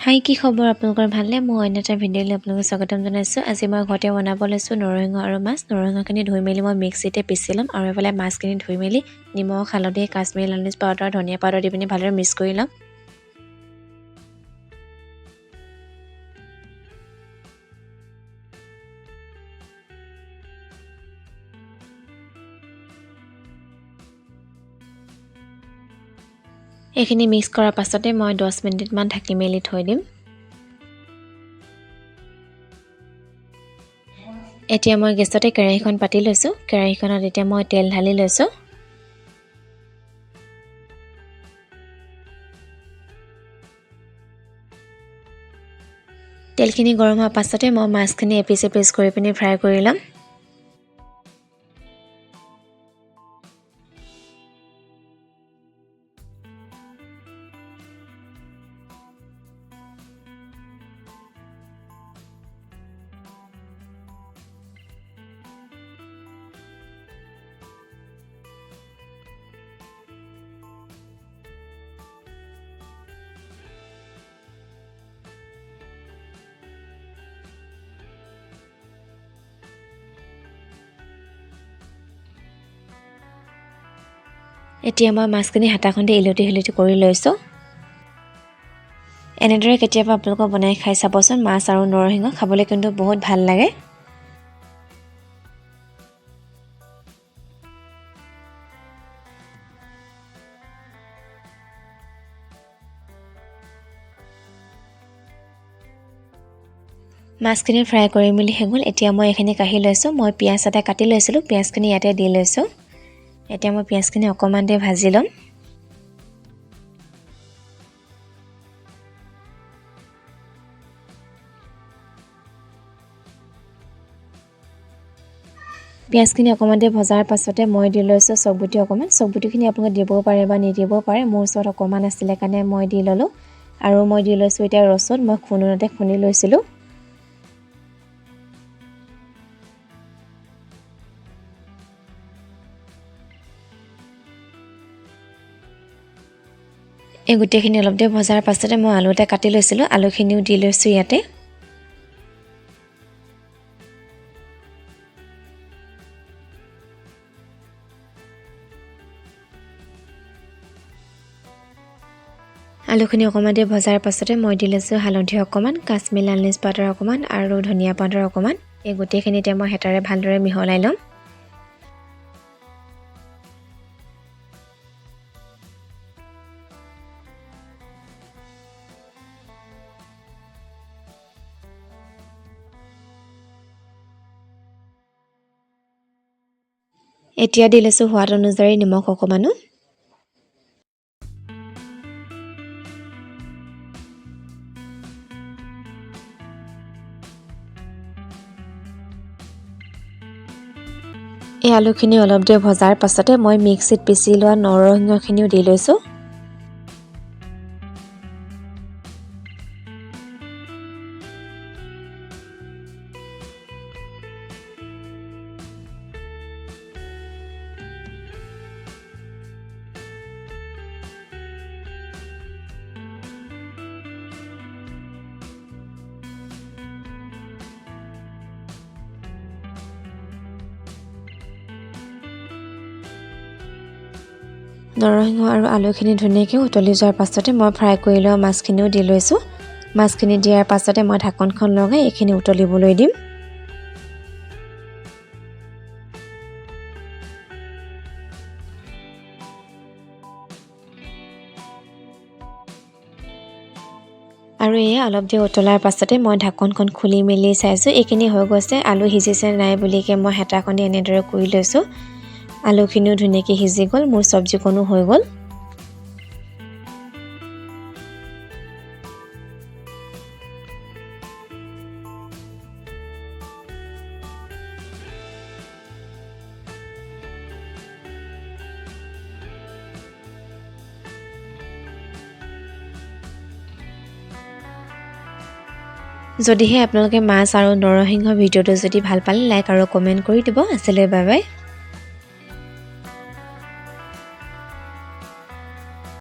হাই কি খবৰ আপোনালোকৰ ভালনে মই অন্য এটা ভিডিঅ'লৈ আপোনালোকক স্বাগতম জনাইছোঁ আজি মই ঘৰতে বনাব লৈছোঁ নৰসিংহ আৰু মাছ নৰসিংহখিনি ধুই মেলি মই মিক্সিতে পিচি ল'ম আৰু এফালে মাছখিনি ধুই মেলি নিমখ হালধি কাশ্মীৰী লাল মিৰ্চ পাউডাৰ ধনিয়া পাউডাৰ দি পিনি ভালদৰে মিক্স কৰি ল'ম এইখিনি মিক্স কৰাৰ পাছতে মই 10 মিনিটমান ঢাকি মেলি থৈ দিম এতিয়া মই গেছতে কেৰাহীখন পাতি লৈছোঁ কেৰাহীখনত এতিয়া মই তেল ঢালি লৈছোঁ তেলখিনি গৰম হোৱাৰ পাছতে মই মাছখিনি এপিচ এপিচ কৰি পিনি ফ্ৰাই কৰি ল'ম এতিয়া মই মাছখিনি হাতাখনতে ইলতি হিলতি কৰি লৈছোঁ এনেদৰে কেতিয়াবা আপোনালোকে বনাই খাই চাবচোন মাছ আৰু নৰসিংহ খাবলৈ কিন্তু বহুত ভাল লাগে মাছখিনি ফ্ৰাই কৰি মেলি হৈ গ'ল এতিয়া মই এইখিনি কাঢ়ি লৈছোঁ মই পিয়াজ এটা কাটি লৈছিলোঁ পিয়াজখিনি ইয়াতে দি লৈছোঁ এতিয়া মই পিয়াজখিনি অকমান দেৰি ভাজি ল'ম পিয়াজখিনি অকমান দেৰি ভজাৰ পাছতে মই দি লৈছোঁ চকবুটি অকমান চকবুটিখিনি আপোনালোকে দিবও পাৰে বা নিদিবও পাৰে মোৰ ওচৰত অকমান আছিলে কাৰণে মই দি ল'লোঁ আৰু মই দি লৈছোঁ এতিয়া ৰসুন মই খুন্দুনতে খুন্দি লৈছিলোঁ এই গোটেইখিনি অলপ দেৰি ভজাৰ পাছতে মই আলু এটা কাটি লৈছিলোঁ আলুখিনিও দি লৈছোঁ ইয়াতে আলুখিনি অকমান দেৰি ভজাৰ পাছতে মই দি লৈছোঁ হালধি অকমান কাশ্মীৰী লাল মিৰ্চ পাউডাৰ অকমান আৰু ধনিয়া পাউডাৰ অকমান এই গোটেইখিনিতে মই হেতাৰে ভালদৰে মিহলাই ল'ম এতিয়া দি লৈছোঁ সোৱাদ অনুযায়ী নিমখ অকমানো এই আলুখিনি অলপ দেৰি ভজাৰ পাছতে মই মিক্সিত পিচি লোৱা নৰসিংহখিনিও দি লৈছোঁ নৰসিংহ আৰু আলুখিনি ধুনীয়াকৈ উতলি যোৱাৰ পাছতে মই ফ্ৰাই কৰি লোৱা মাছখিনিও দি লৈছোঁ মাছখিনি দিয়াৰ পাছতে মই ঢাকনখন লগাই এইখিনি উতলিবলৈ দিম আৰু এয়া অলপ দেৰি উতলাৰ পাছতে মই ঢাকনখন খুলি মেলি চাইছোঁ এইখিনি হৈ গৈছে আলু সিজিছে নাই বুলিকে মই হেতাখনে এনেদৰে কৰি লৈছোঁ আলুখিনিও ধুনীয়াকৈ সিজি গ'ল মোৰ চব্জিকণো হৈ গ'ল যদিহে আপোনালোকে মাছ আৰু নৰসিংহ ভিডিঅ'টো যদি ভাল পালে লাইক আৰু কমেন্ট কৰি দিব আজিলৈ বাই বাই